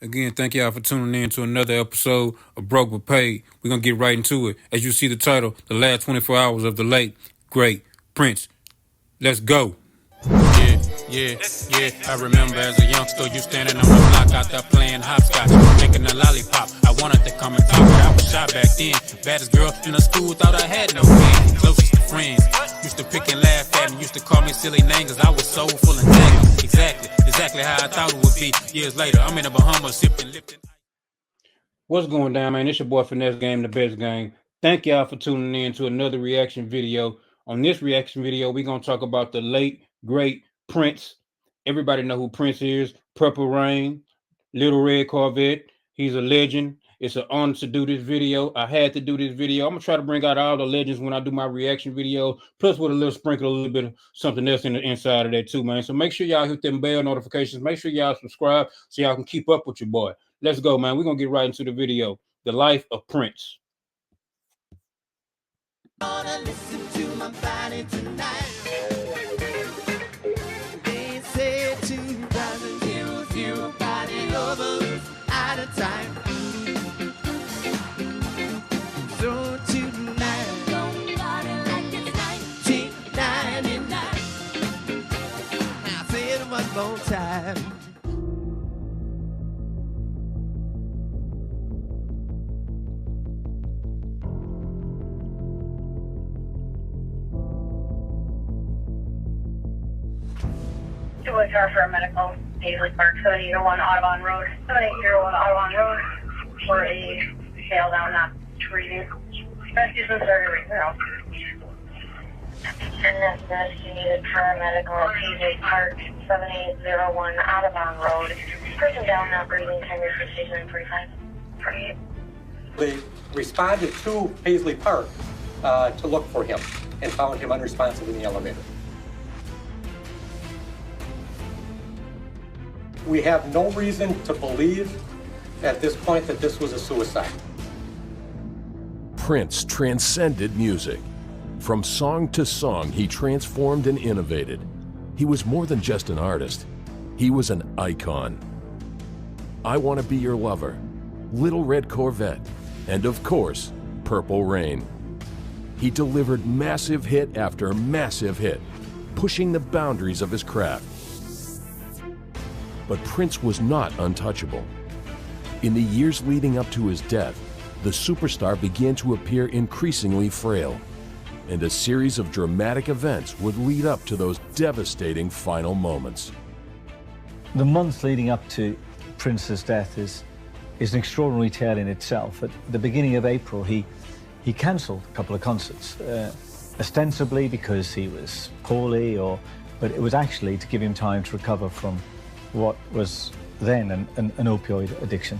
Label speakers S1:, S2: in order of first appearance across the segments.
S1: Again, thank y'all for tuning in to another episode of Broke But Paid. We're going to get right into it. As you see the title, The Last 24 Hours of the Late, Great Prince. Let's go. Yeah. I remember as a youngster, you standing on the block out there playing hopscotch, making a lollipop. I wanted to come and talk, but I was shy back then. Baddest girl in the school, thought I had no man. Closest to friends, used to pick and laugh at me, used to call me silly names, cause I was soulful and jagged. Exactly how I thought it would be. Years later, I'm in the Bahamas sipping, lifting. What's going down, man? It's your boy Finesse Game, the best game. Thank y'all for tuning in to another reaction video. On this reaction video, we're going to talk about the late, great Prince. Everybody know who Prince is. Purple Rain, Little Red Corvette. He's a legend. It's an honor to do this video. I had to do this video. I'm going to try to bring out all the legends when I do my reaction video, plus with a little sprinkle, a little bit of something else in the inside of that too, man. So make sure y'all hit them bell notifications. Make sure y'all subscribe so y'all can keep up with your boy. Let's go, man. We're going to get right into the video. The Life of Prince.
S2: Listen to my body tonight. They say 2,000 years, your body lovers out of time. So tonight, don't party like it's 1999. I'll say it one more time.
S3: Car for a medical, Paisley Park, 7801 Audubon Road, 7801 Audubon Road, for a tail down, not treated. Rescue's been started right now. And that's investigated paramedical, Paisley Park, 7801 Audubon Road. Person down, not breathing, time for station 45. 48.
S4: They responded to Paisley Park to look for him and found him unresponsive in the elevator. We have no reason to believe at this point that this was a suicide.
S5: Prince transcended music. From song to song, he transformed and innovated. He was more than just an artist. He was an icon. I Want to Be Your Lover, Little Red Corvette, and of course, Purple Rain. He delivered massive hit after massive hit, pushing the boundaries of his craft. But Prince was not untouchable. In the years leading up to his death, the superstar began to appear increasingly frail, and a series of dramatic events would lead up to those devastating final moments.
S6: The months leading up to Prince's death is an extraordinary tale in itself. At the beginning of April, he cancelled a couple of concerts, ostensibly because he was poorly, but it was actually to give him time to recover from what was then an opioid addiction.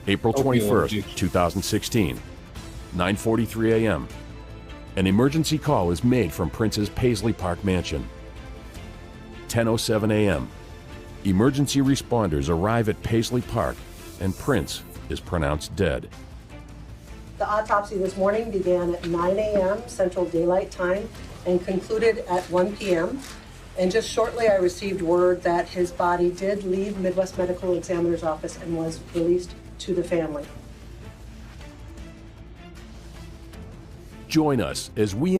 S5: April 21st, 2016, 9:43 a.m. An emergency call is made from Prince's Paisley Park mansion. 10:07 a.m. Emergency responders arrive at Paisley Park and Prince is pronounced dead.
S7: The autopsy this morning began at 9 a.m. Central Daylight Time and concluded at 1 p.m. And just shortly, I received word that his body did leave Midwest Medical Examiner's office and was released to the family.
S5: Join us as we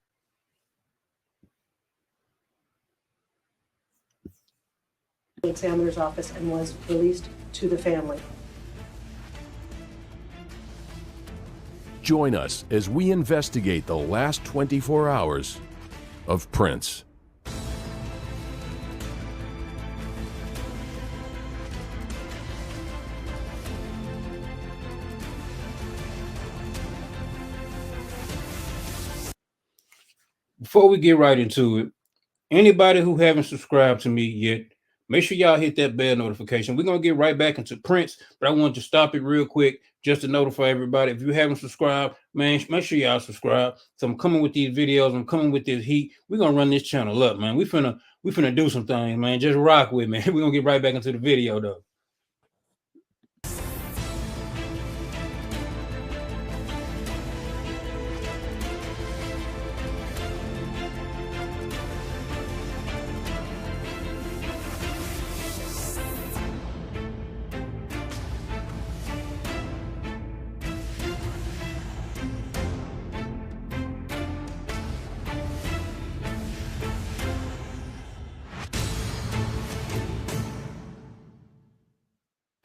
S7: Examiner's office and was released to the family.
S5: Join us as we investigate the last 24 hours of Prince.
S1: Before we get right into it, anybody who haven't subscribed to me yet, make sure y'all hit that bell notification. We're going to get right back into Prince, but I want to stop it real quick just to notify everybody. If you haven't subscribed, man, make sure y'all subscribe. So I'm coming with these videos. I'm coming with this heat. We're going to run this channel up, man. We finna do some things, man. Just rock with me. We're going to get right back into the video, though.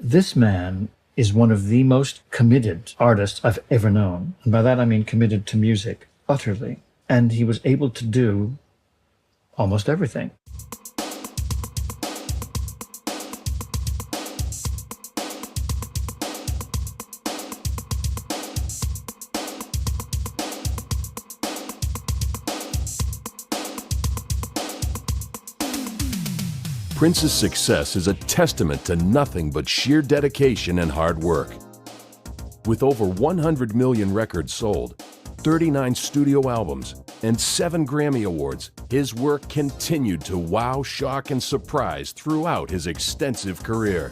S6: This man is one of the most committed artists I've ever known. And by that I mean committed to music, utterly. And he was able to do almost everything.
S5: Prince's success is a testament to nothing but sheer dedication and hard work. With over 100 million records sold, 39 studio albums, and 7 Grammy Awards, his work continued to wow, shock, and surprise throughout his extensive career.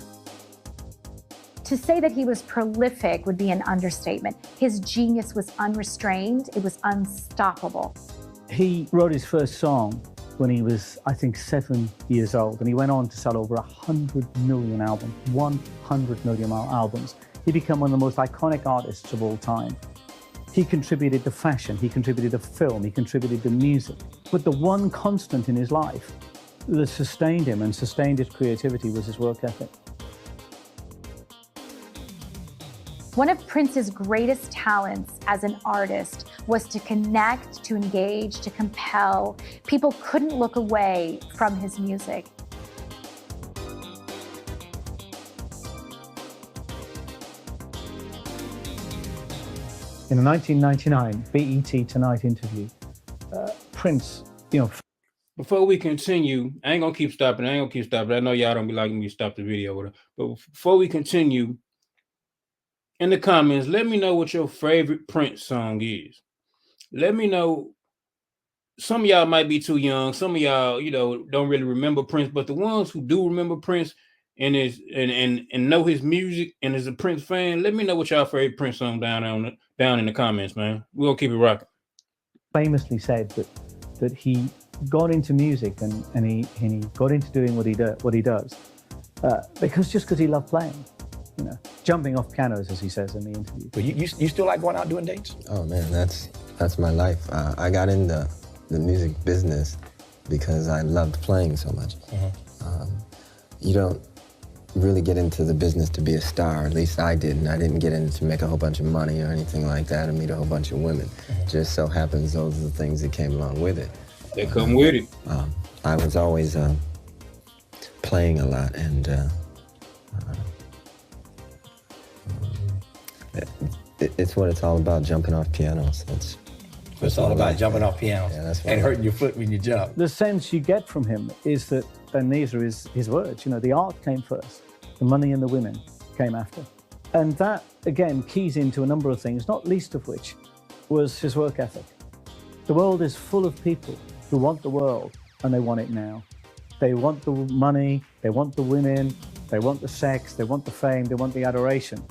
S8: To say that he was prolific would be an understatement. His genius was unrestrained, it was unstoppable.
S6: He wrote his first song when he was, I think, 7 years old, and he went on to sell over 100 million albums, 100 million albums. He became one of the most iconic artists of all time. He contributed to fashion, he contributed to film, he contributed to music. But the one constant in his life that sustained him and sustained his creativity was his work ethic.
S8: One of Prince's greatest talents as an artist was to connect, to engage, to compel. People couldn't look away from his music.
S6: In a 1999 BET Tonight interview, Prince,
S1: Before we continue, I ain't gonna keep stopping. I know y'all don't be liking me to stop the video with it. But before we continue, in the comments, let me know what your favorite Prince song is. Let me know. Some of y'all might be too young. Some of y'all, don't really remember Prince. But the ones who do remember Prince and know his music and is a Prince fan, let me know what y'all favorite Prince song down in the comments, man. We'll keep it rocking.
S6: Famously said that he got into music and he got into doing what he does because he loved playing. Jumping off pianos, as he says in the interview.
S9: But you still like going out doing dates?
S10: Oh man, that's my life. I got into the music business because I loved playing so much. You don't really get into the business to be a star, at least I didn't. I didn't get in to make a whole bunch of money or anything like that or meet a whole bunch of women. Just so happens those are the things that came along with it.
S1: They come with it.
S10: I was always playing a lot and it's what it's all about, jumping off pianos.
S9: It's all about jumping off pianos and hurting your foot when you jump.
S6: The sense you get from him is that, and these are his words, the art came first, the money and the women came after. And that, again, keys into a number of things, not least of which was his work ethic. The world is full of people who want the world, and they want it now. They want the money, they want the women, they want the sex, they want the fame, they want the adoration.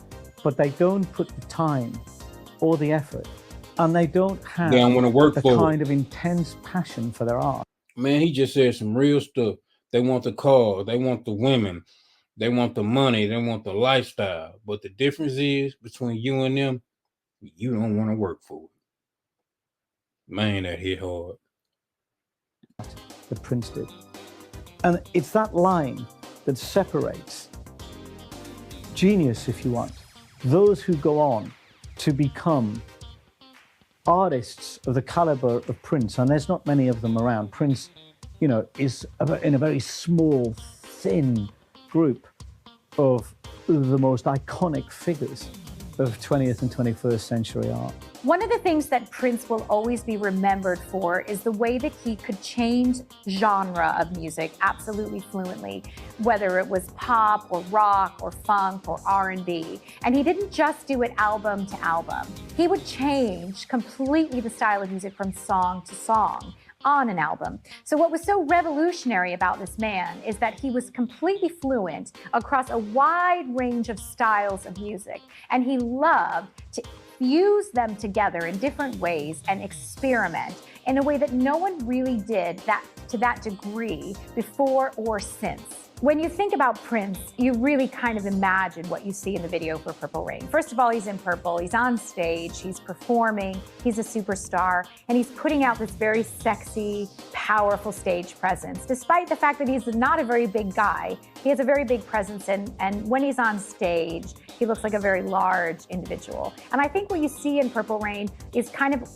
S6: But they don't put the time or the effort, and they don't have the kind of intense passion for their art.
S1: Man, he just said some real stuff. They want the car, they want the women, they want the money, they want the lifestyle. But the difference is between you and them, you don't want to work for it. Man, that hit hard.
S6: That Prince did. And it's that line that separates genius, if you want, those who go on to become artists of the caliber of Prince, and there's not many of them around. Prince, is in a very small, thin group of the most iconic figures of 20th and 21st century art.
S8: One of the things that Prince will always be remembered for is the way that he could change genre of music absolutely fluently, whether it was pop or rock or funk or R&B. And he didn't just do it album to album. He would change completely the style of music from song to song on an album. So what was so revolutionary about this man is that he was completely fluent across a wide range of styles of music. And he loved to fuse them together in different ways and experiment in a way that no one really did that to that degree before or since. When you think about Prince, you really kind of imagine what you see in the video for Purple Rain. First of all, he's in purple, he's on stage, he's performing, he's a superstar, and he's putting out this very sexy, powerful stage presence. Despite the fact that he's not a very big guy, he has a very big presence, and when he's on stage, he looks like a very large individual. And I think what you see in Purple Rain is kind of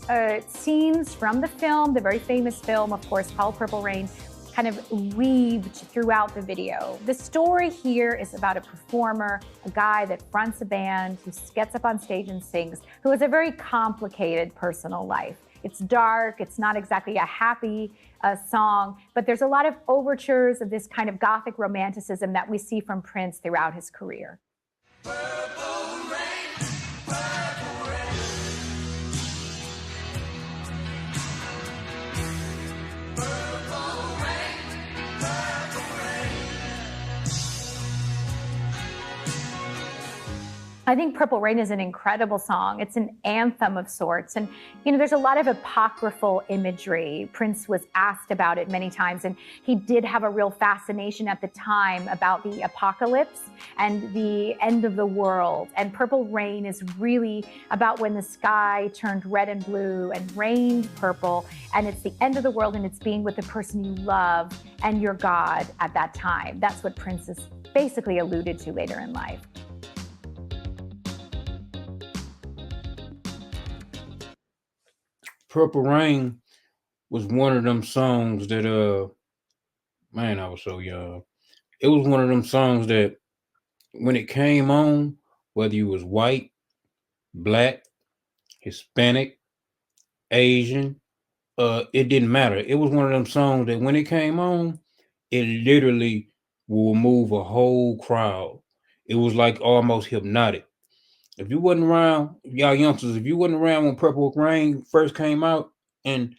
S8: scenes from the film, the very famous film, of course, called Purple Rain, kind of weaved throughout the video. The story here is about a performer, a guy that fronts a band, who gets up on stage and sings, who has a very complicated personal life. It's dark, it's not exactly a happy song, but there's a lot of overtures of this kind of gothic romanticism that we see from Prince throughout his career. I think Purple Rain is an incredible song. It's an anthem of sorts. And, you know, there's a lot of apocryphal imagery. Prince was asked about it many times, and he did have a real fascination at the time about the apocalypse and the end of the world. And Purple Rain is really about when the sky turned red and blue and rained purple, and it's the end of the world, and it's being with the person you love and your God at that time. That's what Prince is basically alluded to later in life.
S1: Purple Rain was one of them songs that, man, I was so young. It was one of them songs that when it came on, whether you was white, black, Hispanic, Asian, it didn't matter. It was one of them songs that when it came on, it literally will move a whole crowd. It was like almost hypnotic. If you wasn't around, y'all youngsters, if you wasn't around when Purple Rain first came out, and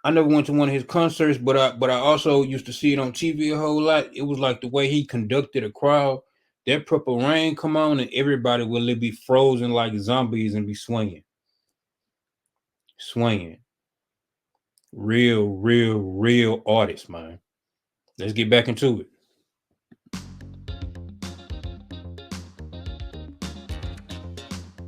S1: I never went to one of his concerts, but I also used to see it on TV a whole lot. It was like the way he conducted a crowd. That Purple Rain come on, and everybody will be frozen like zombies and be swinging. Real artist, man. Let's get back into it.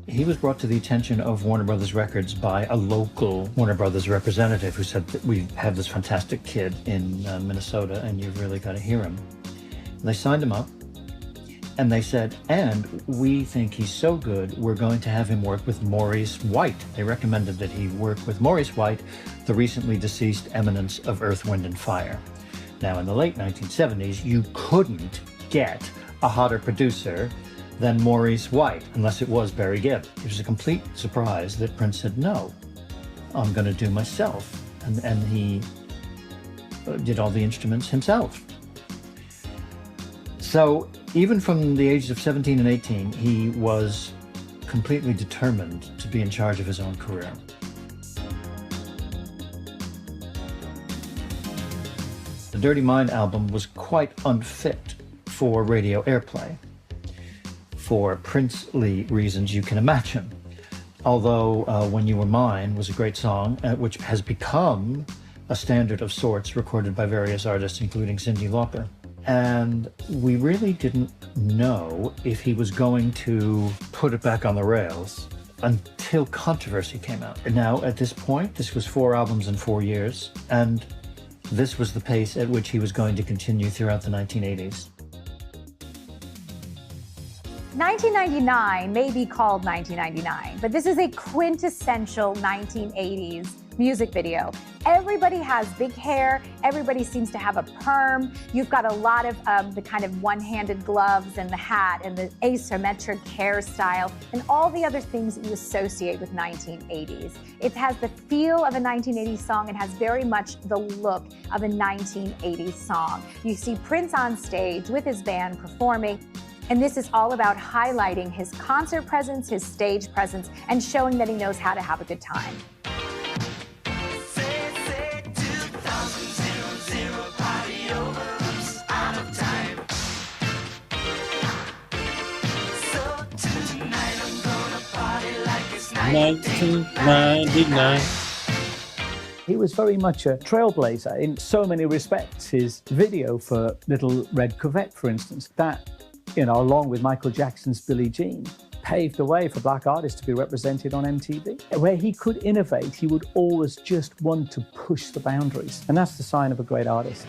S6: He was brought to the attention of Warner Brothers Records by a local Warner Brothers representative who said that we have this fantastic kid in Minnesota and you've really got to hear him. And they signed him up and they said, and we think he's so good, we're going to have him work with Maurice White. They recommended that he work with Maurice White, the recently deceased eminence of Earth, Wind and Fire. Now, in the late 1970s, you couldn't get a hotter producer than Maurice White, unless it was Barry Gibb. It was a complete surprise that Prince said, no, I'm going to do myself. And he did all the instruments himself. So even from the ages of 17 and 18, he was completely determined to be in charge of his own career. The Dirty Mind album was quite unfit for radio airplay, for princely reasons you can imagine. Although When You Were Mine was a great song, which has become a standard of sorts, recorded by various artists, including Cyndi Lauper. And we really didn't know if he was going to put it back on the rails until Controversy came out. Now, at this point, this was 4 albums in 4 years, and this was the pace at which he was going to continue throughout the 1980s.
S8: 1999 may be called 1999, but this is a quintessential 1980s music video. Everybody has big hair. Everybody seems to have a perm. You've got a lot of the kind of one-handed gloves and the hat and the asymmetric hairstyle and all the other things that you associate with 1980s. It has the feel of a 1980s song. It has very much the look of a 1980s song. You see Prince on stage with his band performing. And this is all about highlighting his concert presence, his stage presence, and showing that he knows how to have a good time.
S1: 1999.
S6: He was very much a trailblazer in so many respects. His video for Little Red Corvette, for instance, that, along with Michael Jackson's Billie Jean, paved the way for black artists to be represented on MTV. Where he could innovate, he would always just want to push the boundaries. And that's the sign of a great artist.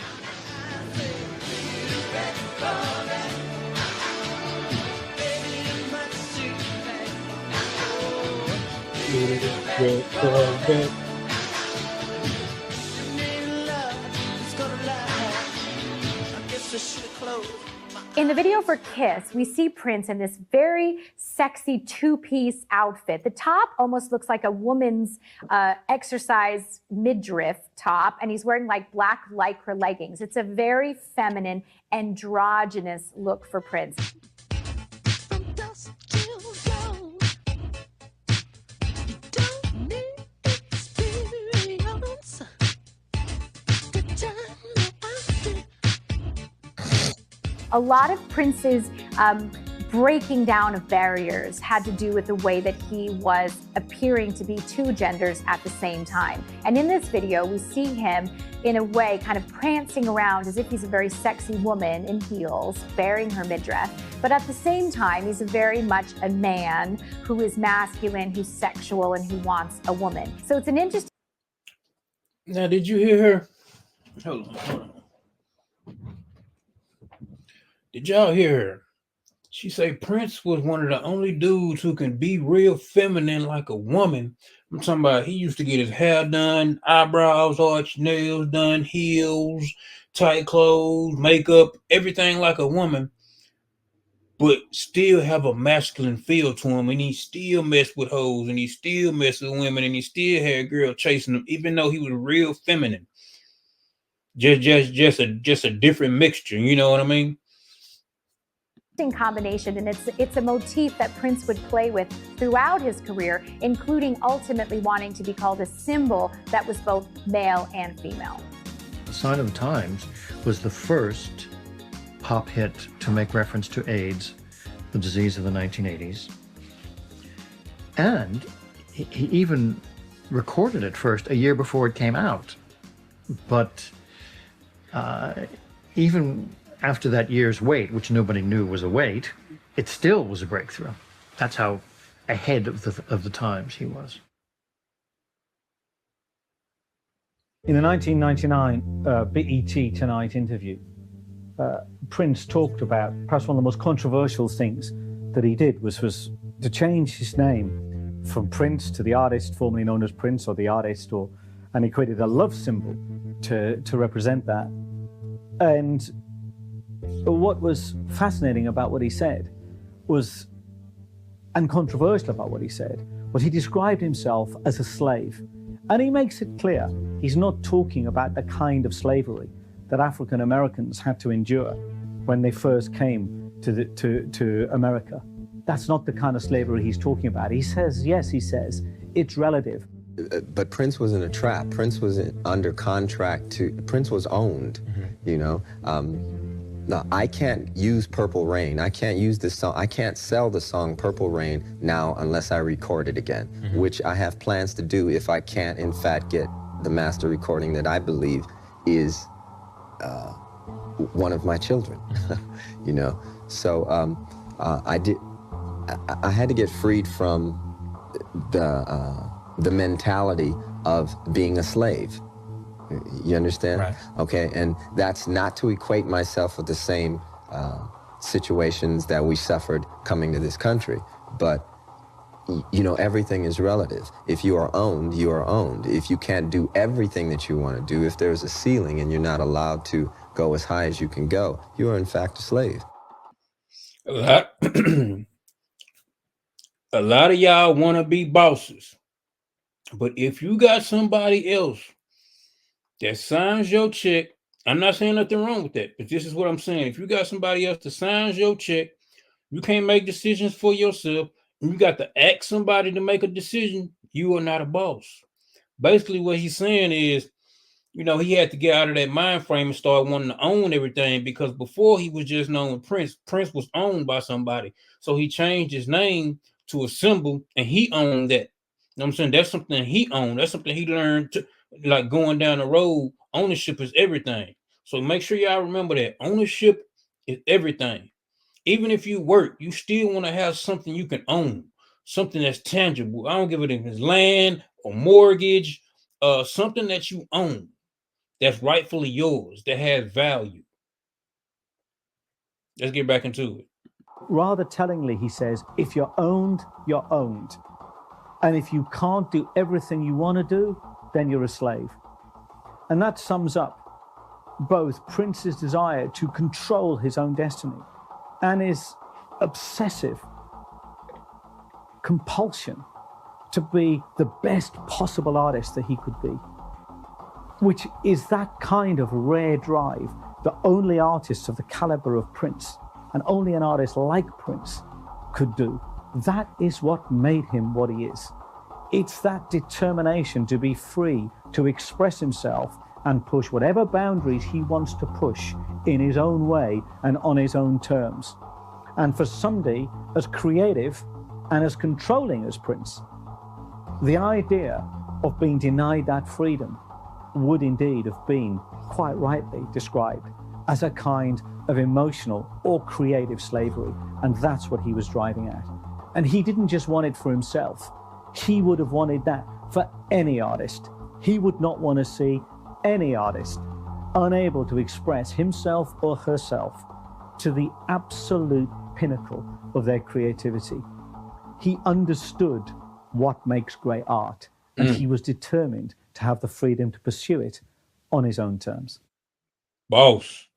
S8: In the video for Kiss, we see Prince in this very sexy two-piece outfit. The top almost looks like a woman's exercise midriff top, and he's wearing like black lycra leggings. It's a very feminine, androgynous look for Prince. A lot of Prince's breaking down of barriers had to do with the way that he was appearing to be two genders at the same time. And in this video, we see him in a way kind of prancing around as if he's a very sexy woman in heels, bearing her midriff. But at the same time, he's very much a man who is masculine, who's sexual, and who wants a woman. So it's an interesting...
S1: Now, did you hear her? Hold on. Did y'all hear her? She say Prince was one of the only dudes who can be real feminine like a woman. I'm talking about he used to get his hair done, eyebrows arched, nails done, heels, tight clothes, makeup, everything like a woman, but still have a masculine feel to him. And he still messed with hoes, and he still messed with women, and he still had a girl chasing him, even though he was real feminine. Just a different mixture, you know what I mean?
S8: Combination, and it's a motif that Prince would play with throughout his career, including ultimately wanting to be called a symbol that was both male and female.
S11: The Sign of the Times was the first pop hit to make reference to AIDS, the disease of the 1980s. And he even recorded it first a year before it came out. But even after that year's wait, which nobody knew was a wait, it still was a breakthrough. That's how ahead of the times he was.
S6: In the 1999 BET Tonight interview, Prince talked about perhaps one of the most controversial things that he did was to change his name from Prince to the artist formerly known as Prince, or the artist, and he created a love symbol to represent that. And what was fascinating about what he said was, and controversial about what he said, was he described himself as a slave. And he makes it clear he's not talking about the kind of slavery that African Americans had to endure when they first came to America. That's not the kind of slavery he's talking about. He says, it's relative.
S10: But Prince was in a trap. Prince was under contract Prince was owned, No, I can't use Purple Rain. I can't use this song. I can't sell the song Purple Rain now unless I record it again, which I have plans to do if I can't, in fact, get the master recording that I believe is one of my children, So I had to get freed from the mentality of being a slave. You understand?
S11: Right.
S10: Okay, and that's not to equate myself with the same situations that we suffered coming to this country, but everything is relative. If you are owned, you are owned. If you can't do everything that you want to do, if there's a ceiling and you're not allowed to go as high as you can go, you are in fact a slave.
S1: A lot of y'all want to be bosses, but if you got somebody else that signs your check, I'm not saying nothing wrong with that, but this is what I'm saying. If you got somebody else that signs your check, you can't make decisions for yourself, and you got to ask somebody to make a decision, you are not a boss. Basically, what he's saying is, he had to get out of that mind frame and start wanting to own everything, because before he was just known Prince. Prince was owned by somebody. So he changed his name to a symbol, and he owned that. know what I'm saying? That's something he owned. That's something he learned to, like going down the road. Ownership is everything. So make sure y'all remember that. Ownership is everything. Even if you work, you still want to have something you can own, something that's tangible. I don't give it if it's land or mortgage, something that you own that's rightfully yours, that has value. Let's get back into it.
S6: Rather tellingly, he says, if you're owned, you're owned. And if you can't do everything you want to do, then you're a slave. And that sums up both Prince's desire to control his own destiny and his obsessive compulsion to be the best possible artist that he could be, which is that kind of rare drive that only artists of the caliber of Prince and only an artist like Prince could do. That is what made him what he is. It's that determination to be free, to express himself and push whatever boundaries he wants to push in his own way and on his own terms. And for somebody as creative and as controlling as Prince, the idea of being denied that freedom would indeed have been, quite rightly described, as a kind of emotional or creative slavery. And that's what he was driving at. And he didn't just want it for himself. He would have wanted that for any artist. He would not want to see any artist unable to express himself or herself to the absolute pinnacle of their creativity. He understood what makes great art, and he was determined to have the freedom to pursue it on his own terms.
S1: Boss.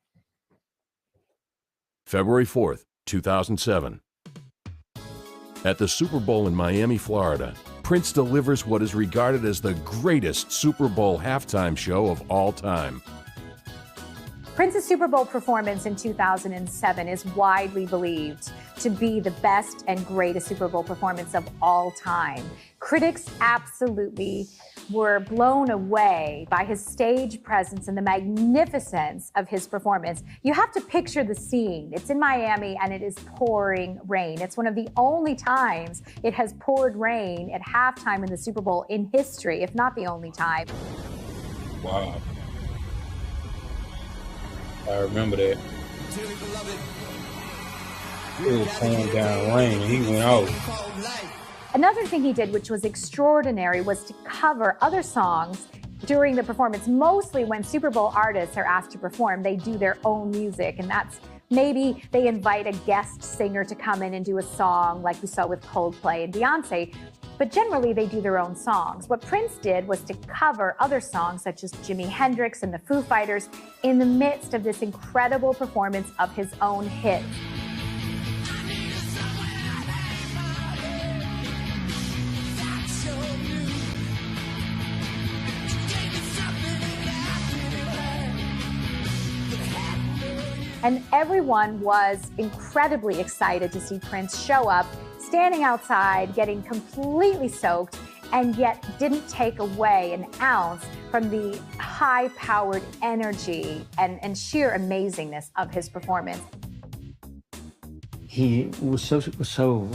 S5: February 4th, 2007. At the Super Bowl in Miami, Florida, Prince delivers what is regarded as the greatest Super Bowl halftime show of all time.
S8: Prince's Super Bowl performance in 2007 is widely believed to be the best and greatest Super Bowl performance of all time. Critics absolutely were blown away by his stage presence and the magnificence of his performance. You have to picture the scene. It's in Miami and it is pouring rain. It's one of the only times it has poured rain at halftime in the Super Bowl in history, if not the only time.
S1: Wow. I remember that. It was pouring down rain and he went out.
S8: Another thing he did, which was extraordinary, was to cover other songs during the performance. Mostly when Super Bowl artists are asked to perform, they do their own music, and that's maybe they invite a guest singer to come in and do a song like we saw with Coldplay and Beyonce, but generally they do their own songs. What Prince did was to cover other songs such as Jimi Hendrix and the Foo Fighters in the midst of this incredible performance of his own hits. And everyone was incredibly excited to see Prince show up, standing outside, getting completely soaked, and yet didn't take away an ounce from the high-powered energy and sheer amazingness of his performance.
S11: He was so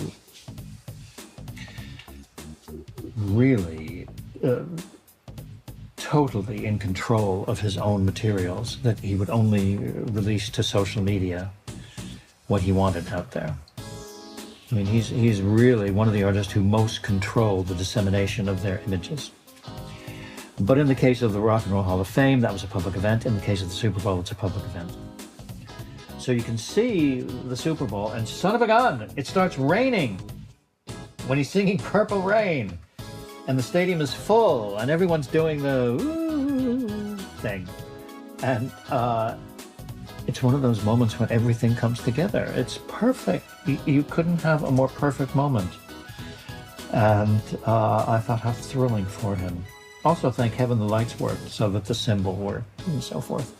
S11: really totally in control of his own materials that he would only release to social media what he wanted out there. I mean, he's really one of the artists who most control the dissemination of their images. But in the case of the Rock and Roll Hall of Fame, that was a public event. In the case of the Super Bowl, it's a public event. So you can see the Super Bowl, and son of a gun, it starts raining when he's singing Purple Rain. And the stadium is full, and everyone's doing the ooh thing. And it's one of those moments when everything comes together. It's perfect. You couldn't have a more perfect moment. And I thought how thrilling for him. Also, thank heaven the lights worked so that the symbol worked and so forth.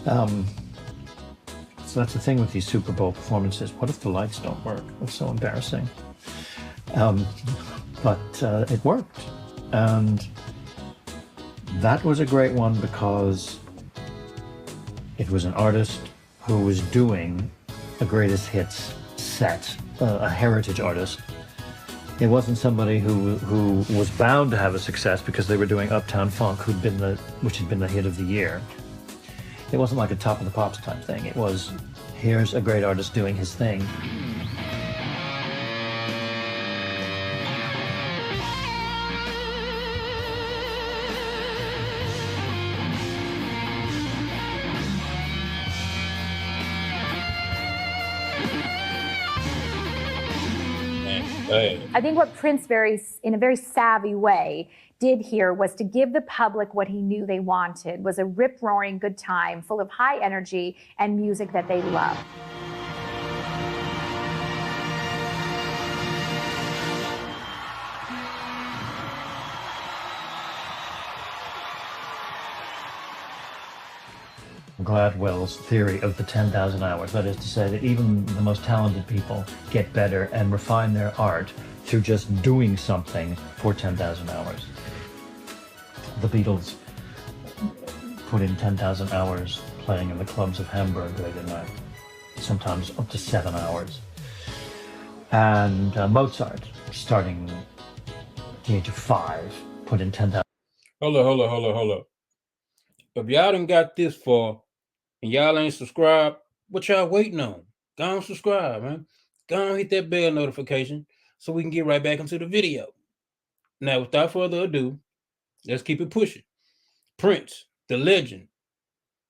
S11: So that's the thing with these Super Bowl performances. What if the lights don't work? It's so embarrassing. But it worked. And that was a great one because it was an artist who was doing a greatest hits set, a heritage artist, It wasn't somebody who was bound to have a success because they were doing Uptown Funk, which had been the hit of the year. It wasn't like a Top of the Pops type thing. It was, here's a great artist doing his thing.
S8: I think what Prince in a very savvy way did here was to give the public what he knew they wanted, was a rip-roaring good time full of high energy and music that they love.
S11: Gladwell's theory of the 10,000 hours. That is to say that even the most talented people get better and refine their art through just doing something for 10,000 hours. The Beatles put in 10,000 hours playing in the clubs of Hamburg late at night, sometimes up to 7 hours. And Mozart, starting at the age of 5, put in 10,000.
S1: Hold up. If y'all done got this far and y'all ain't subscribed, what y'all waiting on? Go on subscribe, man. Go on hit that bell notification so we can get right back into the video. Now, without further ado, let's keep it pushing. Prince, the legend,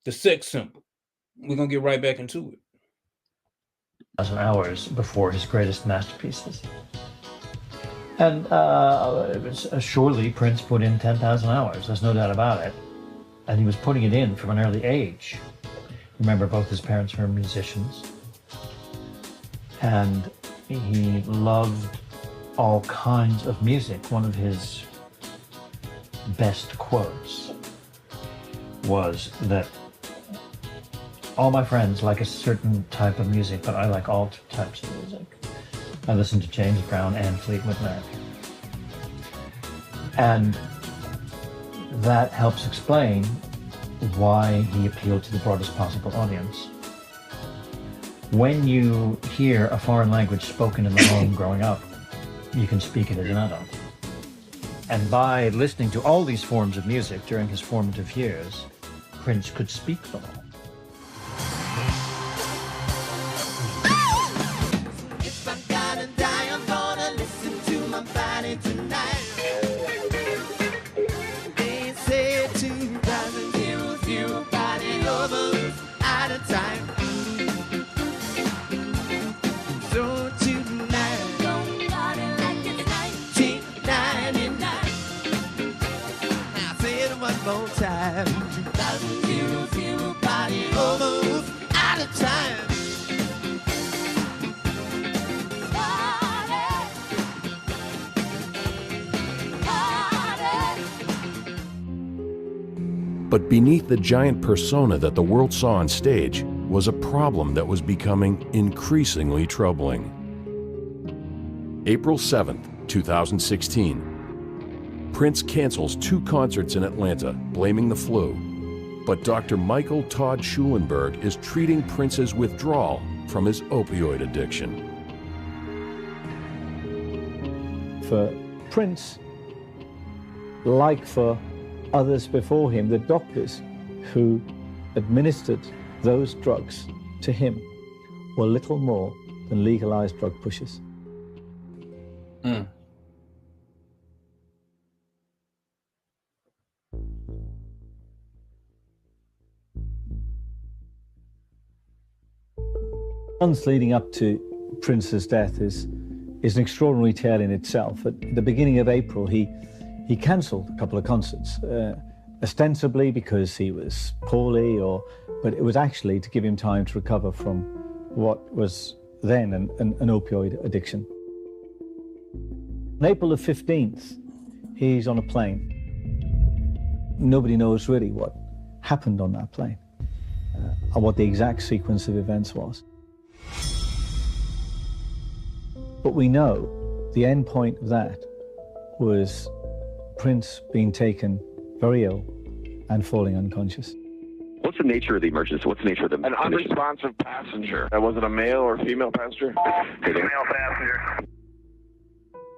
S1: the sex symbol. We're going to get right back into it.
S11: 1,000 hours before his greatest masterpieces. And surely Prince put in 10,000 hours, there's no doubt about it. And he was putting it in from an early age. Remember, both his parents were musicians. And he loved all kinds of music. One of his best quotes was that all my friends like a certain type of music, but I like all types of music. I listen to James Brown and Fleetwood Mac. And that helps explain why he appealed to the broadest possible audience. When you hear a foreign language spoken in the home growing up, you can speak it as an adult. And by listening to all these forms of music during his formative years, Prince could speak them all.
S2: If I'm gonna die, I'm gonna listen to my body tonight. They say 2,000 heroes, few body lovers at a time. So tonight, don't party like it's 1999. Now say it one more time. 2,000 heroes, few body lovers at a time.
S5: But beneath the giant persona that the world saw on stage was a problem that was becoming increasingly troubling. April 7th, 2016. Prince cancels 2 concerts in Atlanta, blaming the flu. But Dr. Michael Todd Schulenberg is treating Prince's withdrawal from his opioid addiction.
S6: For Prince, like for others before him, the doctors who administered those drugs to him were little more than legalized drug pushers. Months leading up to Prince's death is an extraordinary tale in itself. At the beginning of April, he cancelled a couple of concerts, ostensibly because he was poorly, but it was actually to give him time to recover from what was then an opioid addiction. On April the 15th, he's on a plane. Nobody knows really what happened on that plane, or what the exact sequence of events was. But we know the end point of that was Prince being taken very ill and falling unconscious.
S12: What's the nature of the emergency? What's the nature of the
S13: An unresponsive passenger. Was it a male or female passenger?
S12: Hey there.
S13: Male passenger.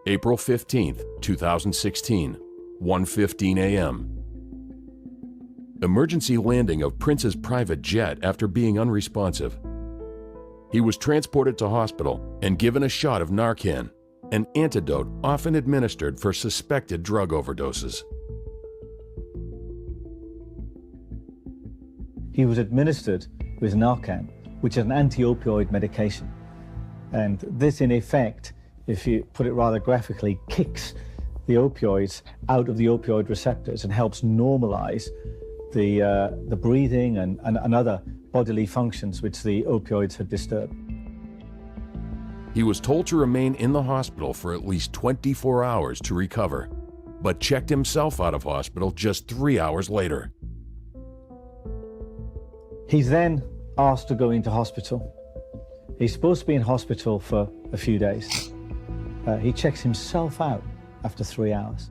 S5: April 15th, 2016, 1:15 a.m. Emergency landing of Prince's private jet after being unresponsive. He was transported to hospital and given a shot of Narcan, an antidote often administered for suspected drug overdoses.
S6: He was administered with Narcan, which is an anti-opioid medication. And this, in effect, if you put it rather graphically, kicks the opioids out of the opioid receptors and helps normalize the breathing and other bodily functions which the opioids had disturbed.
S5: He was told to remain in the hospital for at least 24 hours to recover, but checked himself out of hospital just 3 hours later.
S6: He's then asked to go into hospital. He's supposed to be in hospital for a few days. He checks himself out after 3 hours.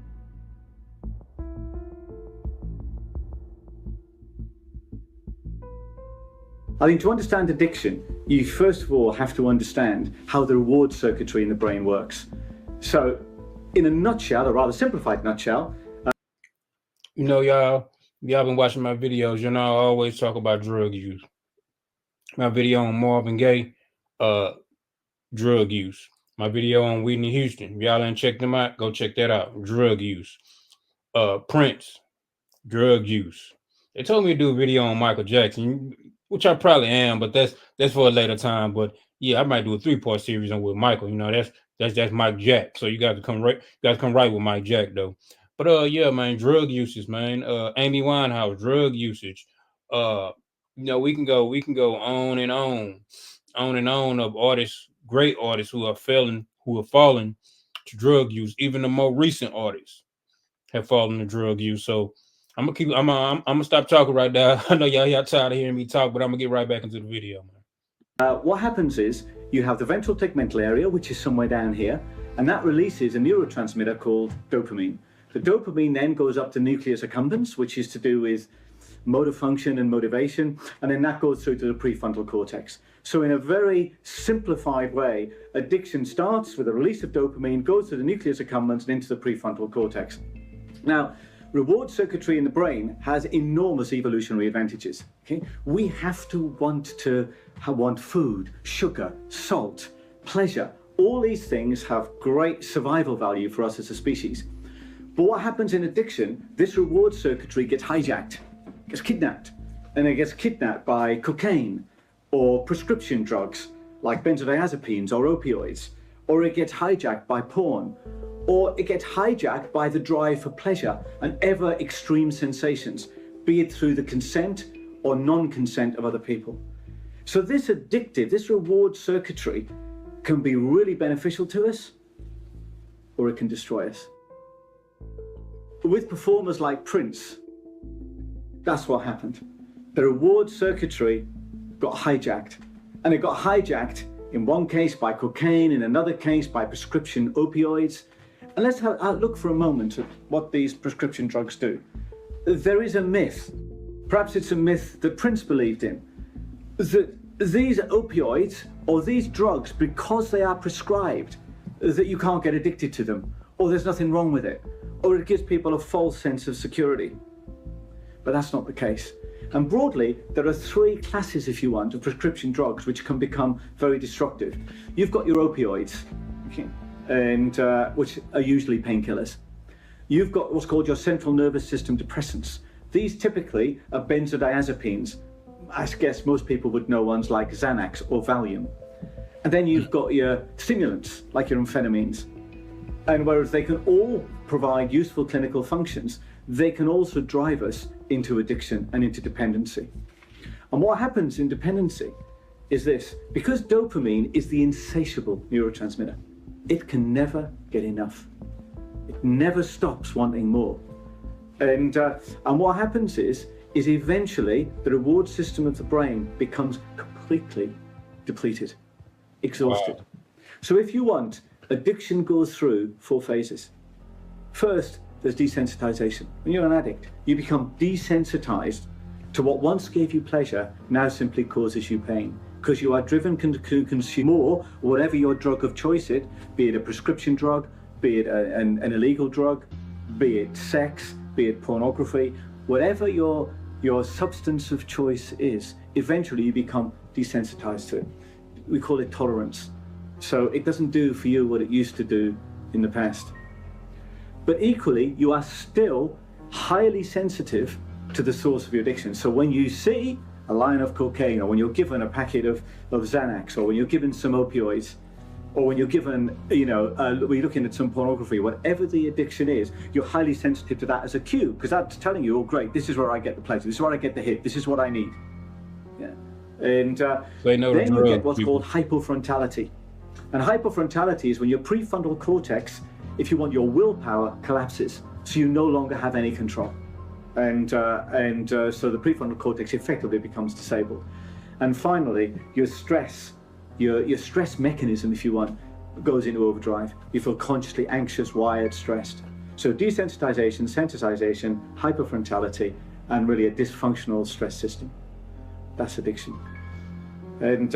S6: I think to understand addiction, you first of all have to understand how the reward circuitry in the brain works. So, in a nutshell, a rather simplified nutshell,
S1: you know, y'all been watching my videos, you know, I always talk about drug use. My video on Marvin Gaye, drug use. My video on Whitney Houston, y'all ain't checked them out, go check that out. Drug use. Prince, drug use. They told me to do a video on Michael Jackson, which I probably am, but that's for a later time. But yeah, I might do a 3-part series on with Michael. You know, that's Mike Jack. So you got to come right with Mike Jack though. But yeah, man, drug usage, man. Amy Winehouse, drug usage. You know, we can go on and on of artists, great artists who are fallen to drug use. Even the more recent artists have fallen to drug use. So I'm gonna stop talking right now. I know y'all tired of hearing me talk, but I'm gonna get right back into the video, man.
S6: What happens is you have the ventral tegmental area, which is somewhere down here, and that releases a neurotransmitter called dopamine. The dopamine then goes up to nucleus accumbens, which is to do with motor function and motivation, and then that goes through to the prefrontal cortex. So in a very simplified way, addiction starts with a release of dopamine, goes to the nucleus accumbens and into the prefrontal cortex. Now, reward circuitry in the brain has enormous evolutionary advantages. Okay? We have to want food, sugar, salt, pleasure. All these things have great survival value for us as a species. But what happens in addiction, this reward circuitry gets hijacked, gets kidnapped. And it gets kidnapped by cocaine or prescription drugs like benzodiazepines or opioids. Or it gets hijacked by porn. Or it gets hijacked by the drive for pleasure and ever extreme sensations, be it through the consent or non-consent of other people. So this reward circuitry can be really beneficial to us, or it can destroy us. With performers like Prince, that's what happened. The reward circuitry got hijacked, and it got hijacked in one case by cocaine, in another case by prescription opioids. And let's look for a moment at what these prescription drugs do. There is a myth, perhaps it's a myth that Prince believed in, that these opioids or these drugs, because they are prescribed, that you can't get addicted to them, or there's nothing wrong with it, or it gives people a false sense of security. But that's not the case. And broadly, there are 3 classes, if you want, of prescription drugs which can become very destructive. You've got your opioids, okay, and which are usually painkillers. You've got what's called your central nervous system depressants. These typically are benzodiazepines. I guess most people would know ones like Xanax or Valium. And then you've got your stimulants, like your amphetamines. And whereas they can all provide useful clinical functions, they can also drive us into addiction and into dependency. And what happens in dependency is this: because dopamine is the insatiable neurotransmitter, it can never get enough. It never stops wanting more. And what happens is eventually the reward system of the brain becomes completely depleted, exhausted. Wow. So if you want, addiction goes through 4 phases. First, there's desensitization. When you're an addict, you become desensitized to what once gave you pleasure, now simply causes you pain, because you are driven to consume more, whatever your drug of choice is, be it a prescription drug, be it an illegal drug, be it sex, be it pornography, whatever your substance of choice is, eventually you become desensitized to it. We call it tolerance. So it doesn't do for you what it used to do in the past. But equally, you are still highly sensitive to the source of your addiction. So when you see a line of cocaine, or when you're given a packet of Xanax, or when you're given some opioids, or when you're given, when you're looking at some pornography, whatever the addiction is, you're highly sensitive to that as a cue, because that's telling you, oh great, this is where I get the pleasure, this is where I get the hit, this is what I need. Yeah. And then you get what's called hypofrontality. And hypofrontality is when your prefrontal cortex, if you want, your willpower collapses, so you no longer have any control. And so the prefrontal cortex effectively becomes disabled. And finally, your stress mechanism, if you want, goes into overdrive. You feel consciously anxious, wired, stressed. So desensitization, sensitization, hyperfrontality, and really a dysfunctional stress system. That's addiction. And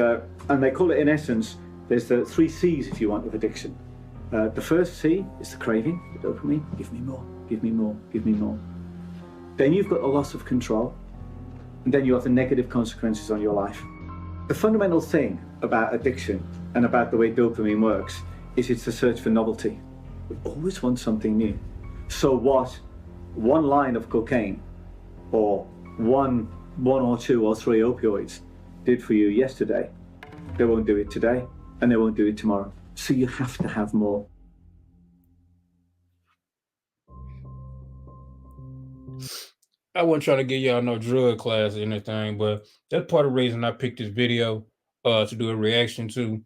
S6: they call it, in essence, there's the 3 C's, if you want, of addiction. The first C is the craving, the dopamine. Give me more, give me more, give me more. Then you've got a loss of control, and then you have the negative consequences on your life. The fundamental thing about addiction and about the way dopamine works is it's the search for novelty. We always want something new. So what one line of cocaine or one or 2 or 3 opioids did for you yesterday, they won't do it today, and they won't do it tomorrow. So you have to have more.
S1: I wasn't trying to give y'all no drug class or anything, but that's part of the reason I picked this video to do a reaction to.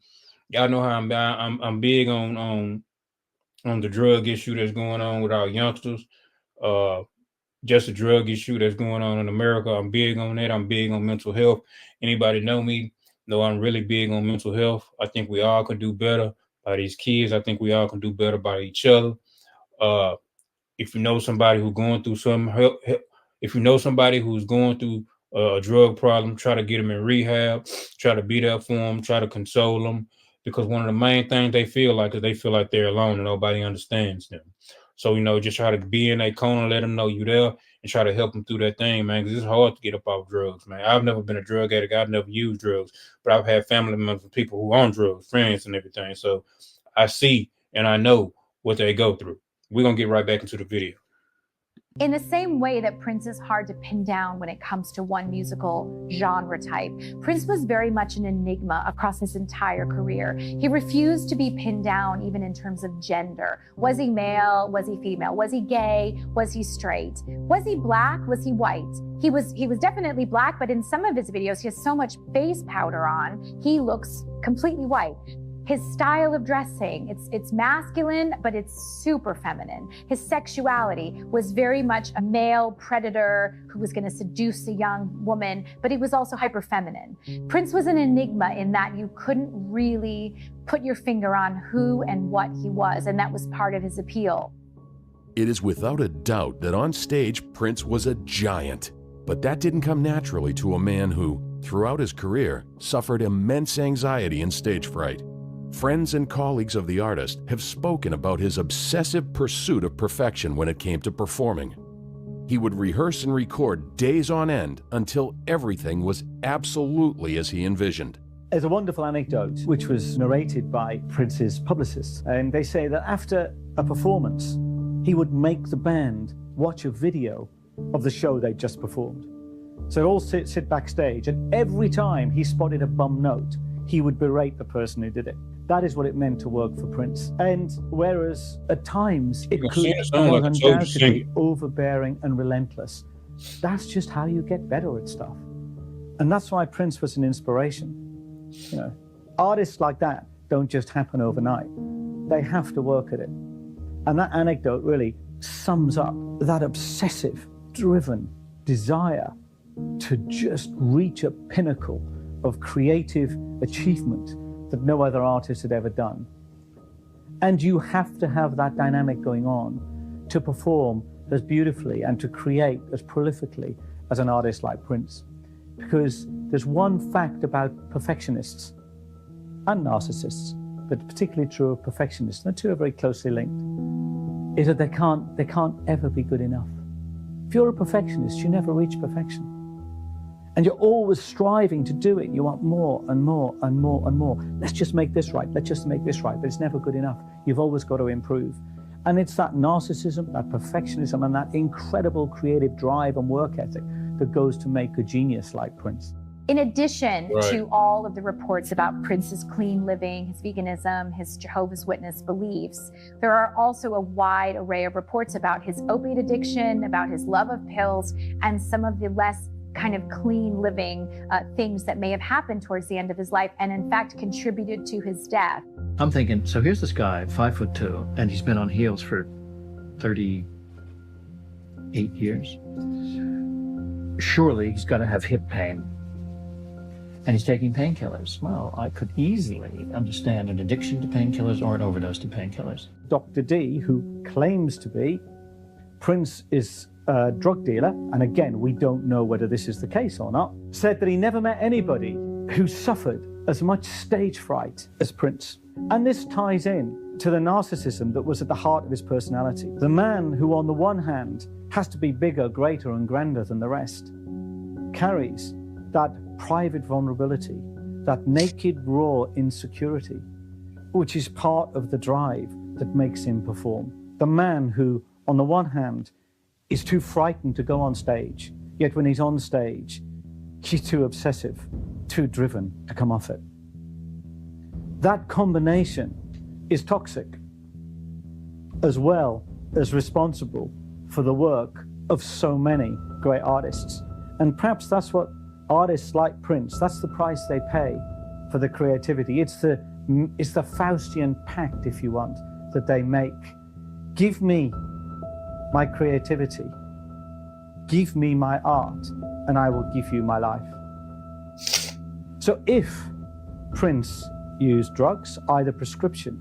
S1: Y'all know how I'm big on the drug issue that's going on with our youngsters. Just a drug issue that's going on in America. I'm big on that. I'm big on mental health. Anybody know me? Know I'm really big on mental health. I think we all can do better by these kids. I think we all can do better by each other. If you know somebody who's going through some help, if you know somebody who's going through a drug problem, try to get them in rehab, try to be there for them, try to console them, because one of the main things they feel like is they feel like they're alone and nobody understands them. So, just try to be in that corner, let them know you're there, and try to help them through that thing, man, because it's hard to get up off drugs, man. I've never been a drug addict. I've never used drugs, but I've had family members of people who are on drugs, friends and everything. So I see and I know what they go through. We're going to get right back into the video.
S8: In the same way that Prince is hard to pin down when it comes to one musical genre type, Prince was very much an enigma across his entire career. He refused to be pinned down even in terms of gender. Was he male? Was he female? Was he gay? Was he straight? Was he black? Was he white? He was definitely black, but in some of his videos, he has so much face powder on, he looks completely white. His style of dressing, it's masculine, but it's super feminine. His sexuality was very much a male predator who was gonna seduce a young woman, but he was also hyper feminine. Prince was an enigma in that you couldn't really put your finger on who and what he was, and that was part of his appeal.
S5: It is without a doubt that on stage, Prince was a giant. But that didn't come naturally to a man who, throughout his career, suffered immense anxiety and stage fright. Friends and colleagues of the artist have spoken about his obsessive pursuit of perfection when it came to performing. He would rehearse and record days on end until everything was absolutely as he envisioned.
S6: There's a wonderful anecdote which was narrated by Prince's publicists, and they say that after a performance, he would make the band watch a video of the show they'd just performed. So they'd all sit backstage, and every time he spotted a bum note, he would berate the person who did it. That is what it meant to work for Prince. And whereas at times it could undoubtedly be overbearing and relentless, that's just how you get better at stuff. And that's why Prince was an inspiration. Artists like that don't just happen overnight. They have to work at it. And that anecdote really sums up that obsessive, driven desire to just reach a pinnacle of creative achievement that no other artist had ever done. And you have to have that dynamic going on to perform as beautifully and to create as prolifically as an artist like Prince. Because there's one fact about perfectionists and narcissists. but particularly true of perfectionists, and the two are very closely linked, is that they can't ever be good enough. If you're a perfectionist, you never reach perfection. And you're always striving to do it. You want more and more and more and more. Let's just make this right. Let's just make this right. But it's never good enough. You've always got to improve. And it's that narcissism, that perfectionism, and that incredible creative drive and work ethic that goes to make a genius like Prince.
S8: In addition to all of the reports about Prince's clean living, his veganism, his Jehovah's Witness beliefs, there are also a wide array of reports about his opiate addiction, about his love of pills, and some of the less kind of clean living things that may have happened towards the end of his life and in fact contributed to his death.
S11: I'm thinking, so here's this guy, 5'2", and he's been on heels for 38 years. Surely he's got to have hip pain. And he's taking painkillers. Well, I could easily understand an addiction to painkillers or an overdose to painkillers.
S6: Dr. D, who claims to be Prince is a drug dealer, and again, we don't know whether this is the case or not, said that he never met anybody who suffered as much stage fright as Prince. And this ties in to the narcissism that was at the heart of his personality. The man who, on the one hand, has to be bigger, greater, and grander than the rest, carries that private vulnerability, that naked, raw insecurity, which is part of the drive that makes him perform. The man who, on the one hand, is too frightened to go on stage, yet when he's on stage, he's too obsessive, too driven to come off it. That combination is toxic, as well as responsible for the work of so many great artists. And perhaps that's what artists like Prince, that's the price they pay for the creativity. It's the Faustian pact, if you want, that they make. Give me my creativity, give me my art, and I will give you my life. So if Prince used drugs, either prescription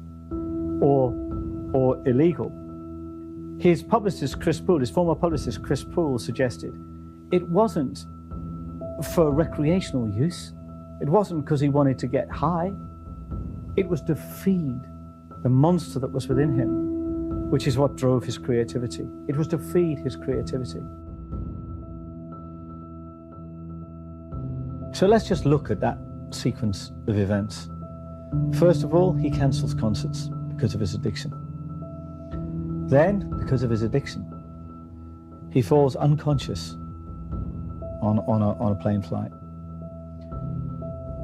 S6: or illegal, his publicist Chris Poole, his former publicist Chris Poole, suggested it wasn't for recreational use. It wasn't because he wanted to get high. It was to feed the monster that was within him, which is what drove his creativity. It was to feed his creativity. So let's just look at that sequence of events. First of all, he cancels concerts because of his addiction. Then, because of his addiction, he falls unconscious on a plane flight.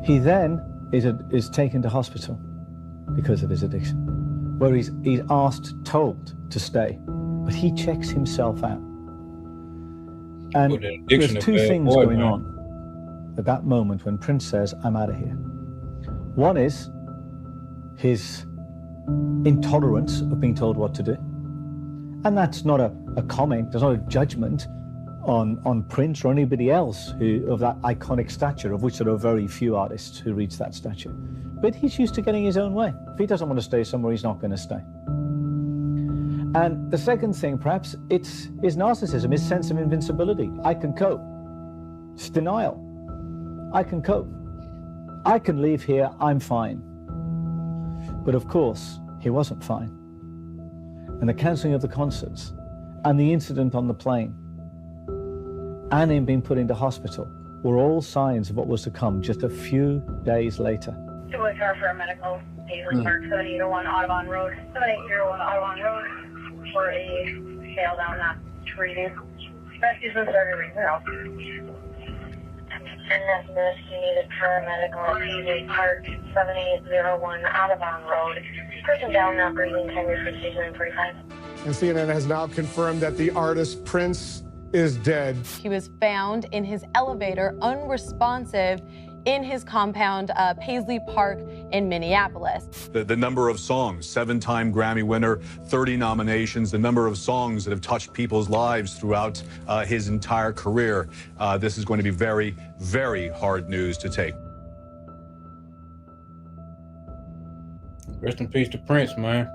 S6: He then is taken to hospital because of his addiction, where he's told to stay, but he checks himself out. And there's two things going on at that moment when Prince says, I'm out of here. One is his intolerance of being told what to do. And that's not a comment, there's not a judgment on Prince or anybody else of that iconic stature, of which there are very few artists who reach that stature. But he's used to getting his own way. If he doesn't want to stay somewhere, he's not going to stay. And the second thing, perhaps, it's his narcissism, his sense of invincibility. I can cope. It's denial. I can cope. I can leave here, I'm fine. But of course, he wasn't fine. And the cancelling of the concerts, and the incident on the plane, and him being put into hospital, were all signs of what was to come just a few days later.
S3: Two car for a medical, Paisley Park, 7801 Audubon Road, 7801 Audubon Road, for a fail down not treated. Rescues and surgery, now. And nurse needed paramedical at Paisley Park, 7801 Audubon Road. Person down, not breathing, time for 47:45.
S13: And CNN has now confirmed that the artist Prince is dead.
S14: He was found in his elevator, unresponsive, in his compound, Paisley Park in Minneapolis.
S15: The number of songs, 7-time Grammy winner, 30 nominations, the number of songs that have touched people's lives throughout his entire career. This is going to be very, very hard news to take.
S1: Rest in peace to Prince, man.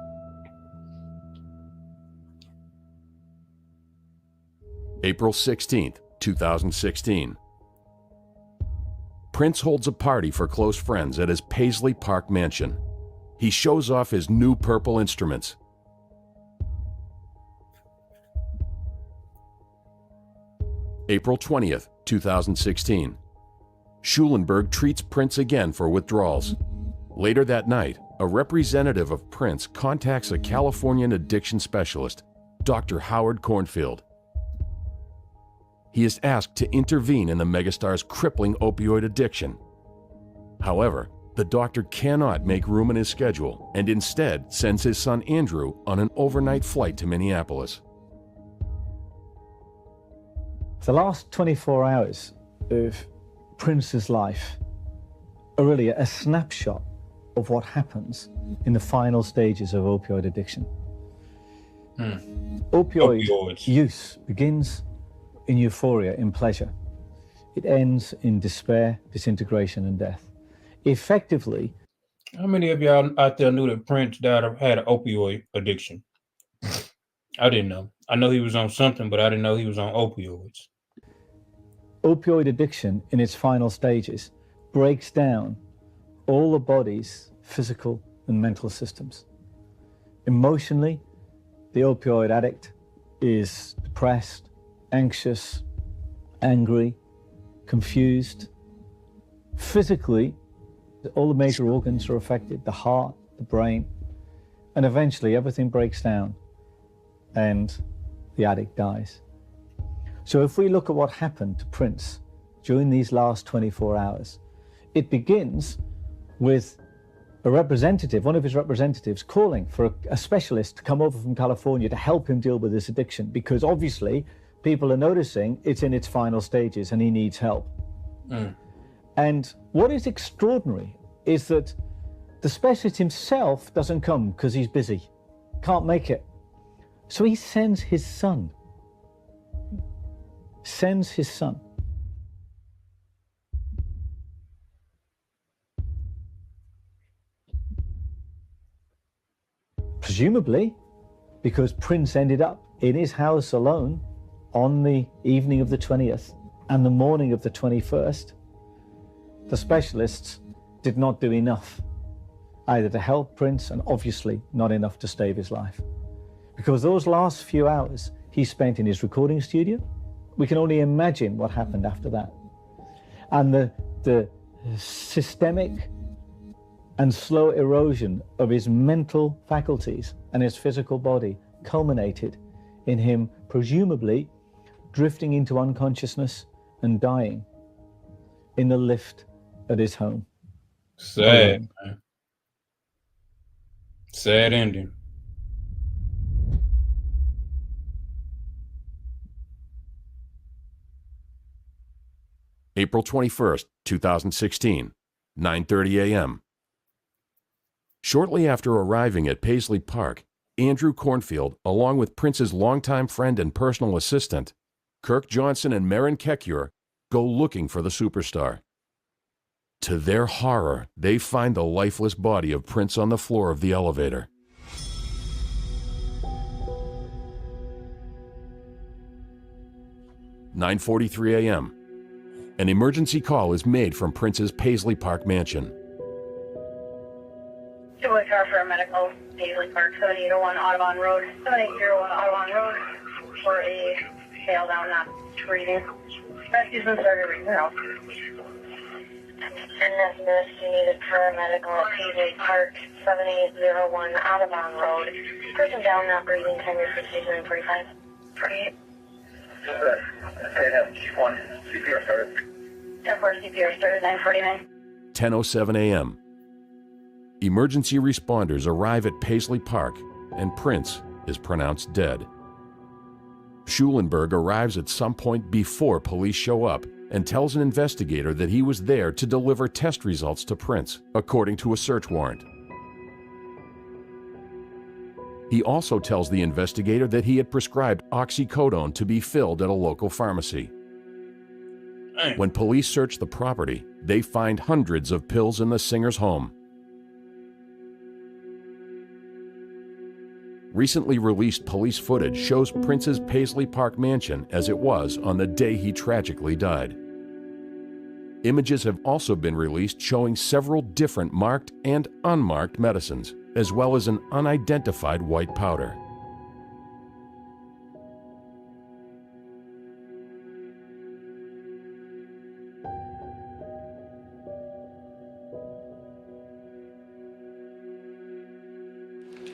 S5: April 16th, 2016. Prince holds a party for close friends at his Paisley Park mansion. he shows off his new purple instruments. April 20th, 2016. Schulenberg treats Prince again for withdrawals. Later that night, a representative of Prince contacts a Californian addiction specialist, Dr. Howard Cornfield. He is asked to intervene in the megastar's crippling opioid addiction. However, the doctor cannot make room in his schedule and instead sends his son Andrew on an overnight flight to Minneapolis.
S6: The last 24 hours of Prince's life are really a snapshot of what happens in the final stages of opioid addiction. Opioid use begins in euphoria, in pleasure. It ends in despair, disintegration, and death. Effectively,
S1: how many of y'all out there knew that Prince had an opioid addiction? I didn't know. I know he was on something, but I didn't know he was on opioids.
S6: Opioid addiction in its final stages breaks down all the body's physical and mental systems. Emotionally, the opioid addict is depressed, anxious, angry, confused. Physically, all the major organs are affected, the heart, the brain, and eventually everything breaks down and the addict dies. So if we look at what happened to Prince during these last 24 hours, it begins with a representative, one of his representatives, calling for a specialist to come over from California to help him deal with this addiction, because obviously people are noticing it's in its final stages and he needs help. And what is extraordinary is that the specialist himself doesn't come because he's busy, can't make it. So he sends his son. Presumably, because Prince ended up in his house alone on the evening of the 20th and the morning of the 21st, the specialists did not do enough either to help Prince and obviously not enough to save his life. Because those last few hours he spent in his recording studio, we can only imagine what happened after that. And the systemic and slow erosion of his mental faculties and his physical body culminated in him presumably drifting into unconsciousness and dying in the lift at his home.
S1: Sad, man. Sad ending.
S5: April 21st, 2016, 9:30 a.m. Shortly after arriving at Paisley Park, Andrew Cornfield, along with Prince's longtime friend and personal assistant, Kirk Johnson and Maren Kekure, go looking for the superstar. To their horror, they find the lifeless body of Prince on the floor of the elevator. "9:43 a.m. An emergency call is made from Prince's Paisley Park mansion.
S3: Two-way car for a medical, Paisley Park, 7801 Audubon Road, 7801 Audubon Road, for a tail down, not treating. Rescue's been started right now. And this nurse, you needed paramedical at Paisley Park, 7801 Audubon Road. Person down, not breathing, time your station 45. 48.
S16: Chief 1, CPR started.
S3: 10-4 CPR started, 9:49.
S5: 10:07 a.m. Emergency responders arrive at Paisley Park, and Prince is pronounced dead. Schulenberg arrives at some point before police show up and tells an investigator that he was there to deliver test results to Prince, according to a search warrant. He also tells the investigator that he had prescribed oxycodone to be filled at a local pharmacy. When police search the property, they find hundreds of pills in the singer's home. Recently released police footage shows Prince's Paisley Park mansion as it was on the day he tragically died. Images have also been released showing several different marked and unmarked medicines, as well as an unidentified white powder.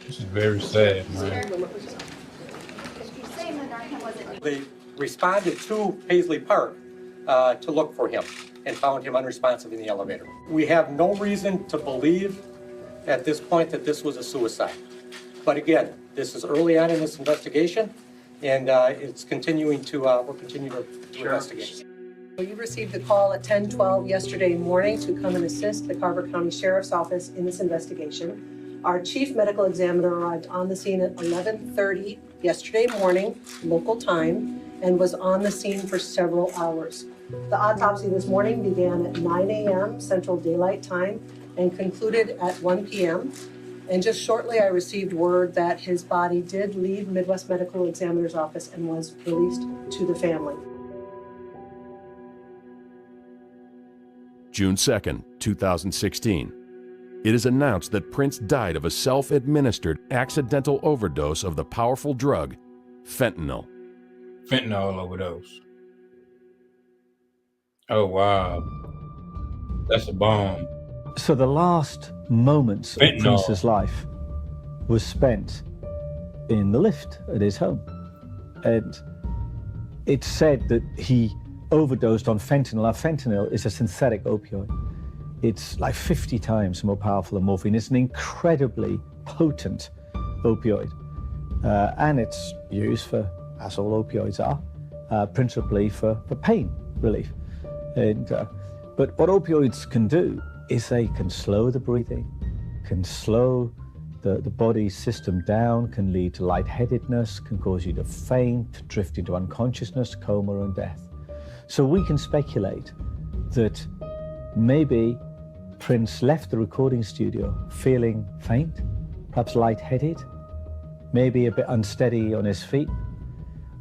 S1: This is very sad, man.
S4: They responded to Paisley Park to look for him and found him unresponsive in the elevator. We have no reason to believe at this point that this was a suicide. But again, this is early on in this investigation, and it's continuing to, we'll continue to investigate.
S7: You received a call at 10:12 yesterday morning to come and assist the Carver County Sheriff's Office in this investigation. Our chief medical examiner arrived on the scene at 11:30 yesterday morning, local time, and was on the scene for several hours. The autopsy this morning began at 9 a.m. Central Daylight Time and concluded at 1 p.m. And just shortly, I received word that his body did leave Midwest Medical Examiner's office and was released to the family.
S5: June 2nd, 2016. It is announced that Prince died of a self-administered accidental overdose of the powerful drug, fentanyl.
S1: Fentanyl overdose. Oh, wow. That's a bomb.
S6: So the last moments of Prince's life was spent in the lift at his home. And it's said that he overdosed on fentanyl. Now, fentanyl is a synthetic opioid. It's like 50 times more powerful than morphine. It's an incredibly potent opioid. And it's used for, as all opioids are, principally for pain relief. And, but what opioids can do is they can slow the breathing, can slow the body's system down, can lead to lightheadedness, can cause you to faint, drift into unconsciousness, coma, and death. So we can speculate that maybe Prince left the recording studio feeling faint, perhaps lightheaded, maybe a bit unsteady on his feet,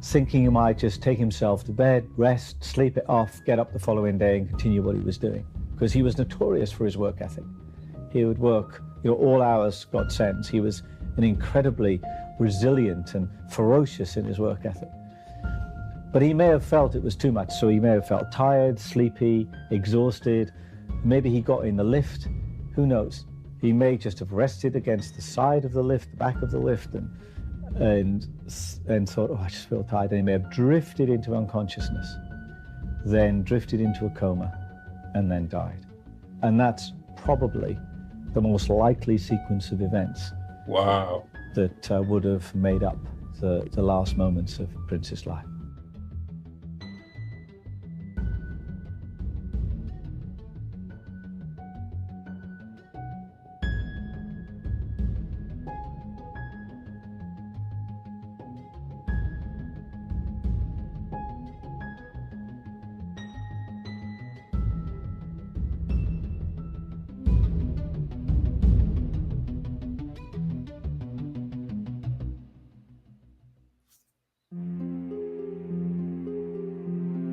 S6: thinking he might just take himself to bed, rest, sleep it off, get up the following day and continue what he was doing. Because he was notorious for his work ethic. He would work, all hours God sends. He was an incredibly resilient and ferocious in his work ethic. But he may have felt it was too much, so he may have felt tired, sleepy, exhausted. Maybe he got in the lift, who knows? He may just have rested against the side of the lift, the back of the lift, and thought, oh, I just feel tired. And he may have drifted into unconsciousness, then drifted into a coma, and then died. And that's probably the most likely sequence of events.
S1: Wow.
S6: That would have made up the last moments of Prince's life.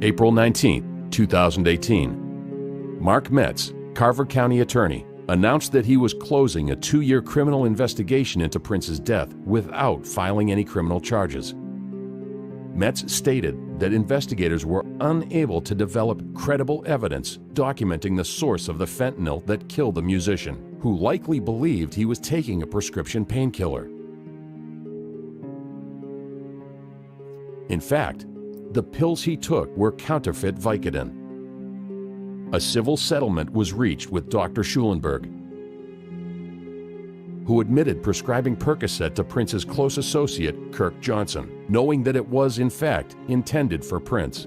S5: April 19, 2018. Mark Metz, Carver County Attorney, announced that he was closing a 2-year criminal investigation into Prince's death without filing any criminal charges. Metz stated that investigators were unable to develop credible evidence documenting the source of the fentanyl that killed the musician, who likely believed he was taking a prescription painkiller. In fact, the pills he took were counterfeit Vicodin. A civil settlement was reached with Dr. Schulenberg, who admitted prescribing Percocet to Prince's close associate, Kirk Johnson, knowing that it was, in fact, intended for Prince.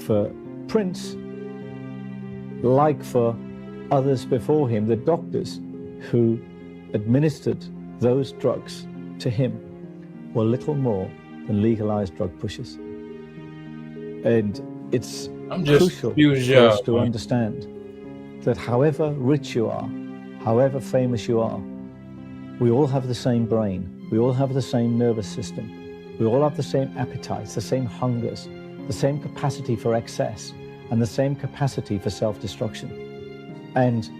S6: For Prince, like for others before him, the doctors who administered those drugs to him were little more than legalized drug pushers. And it's crucial for us to understand that however rich you are, however famous you are, we all have the same brain, we all have the same nervous system, we all have the same appetites, the same hungers, the same capacity for excess, and the same capacity for self-destruction. And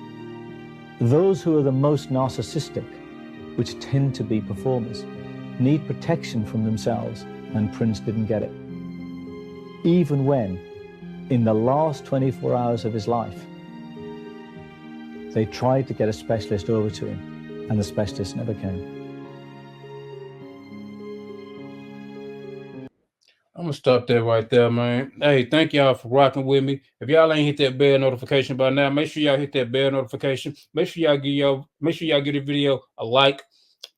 S6: those who are the most narcissistic, which tend to be performers, need protection from themselves, and Prince didn't get it. Even when, in the last 24 hours of his life, they tried to get a specialist over to him, and the specialist never came.
S1: I'm gonna stop that right there, man. Hey, thank y'all for rocking with me. If y'all ain't hit that bell notification by now, make sure y'all hit that bell notification. Make sure y'all give the video a like,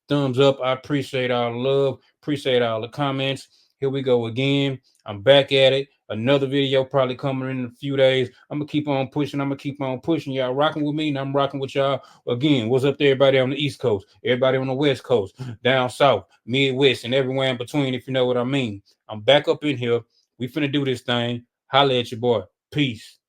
S1: thumbs up. I appreciate all the love, appreciate all the comments. Here we go again. I'm back at it. Another video probably coming in a few days. I'm gonna keep on pushing. Y'all rocking with me, and I'm rocking with y'all. Again, what's up to everybody on the East Coast, everybody on the West Coast, down South, Midwest, and everywhere in between, if you know what I mean. I'm back up in here. We finna do this thing. Holla at your boy. Peace.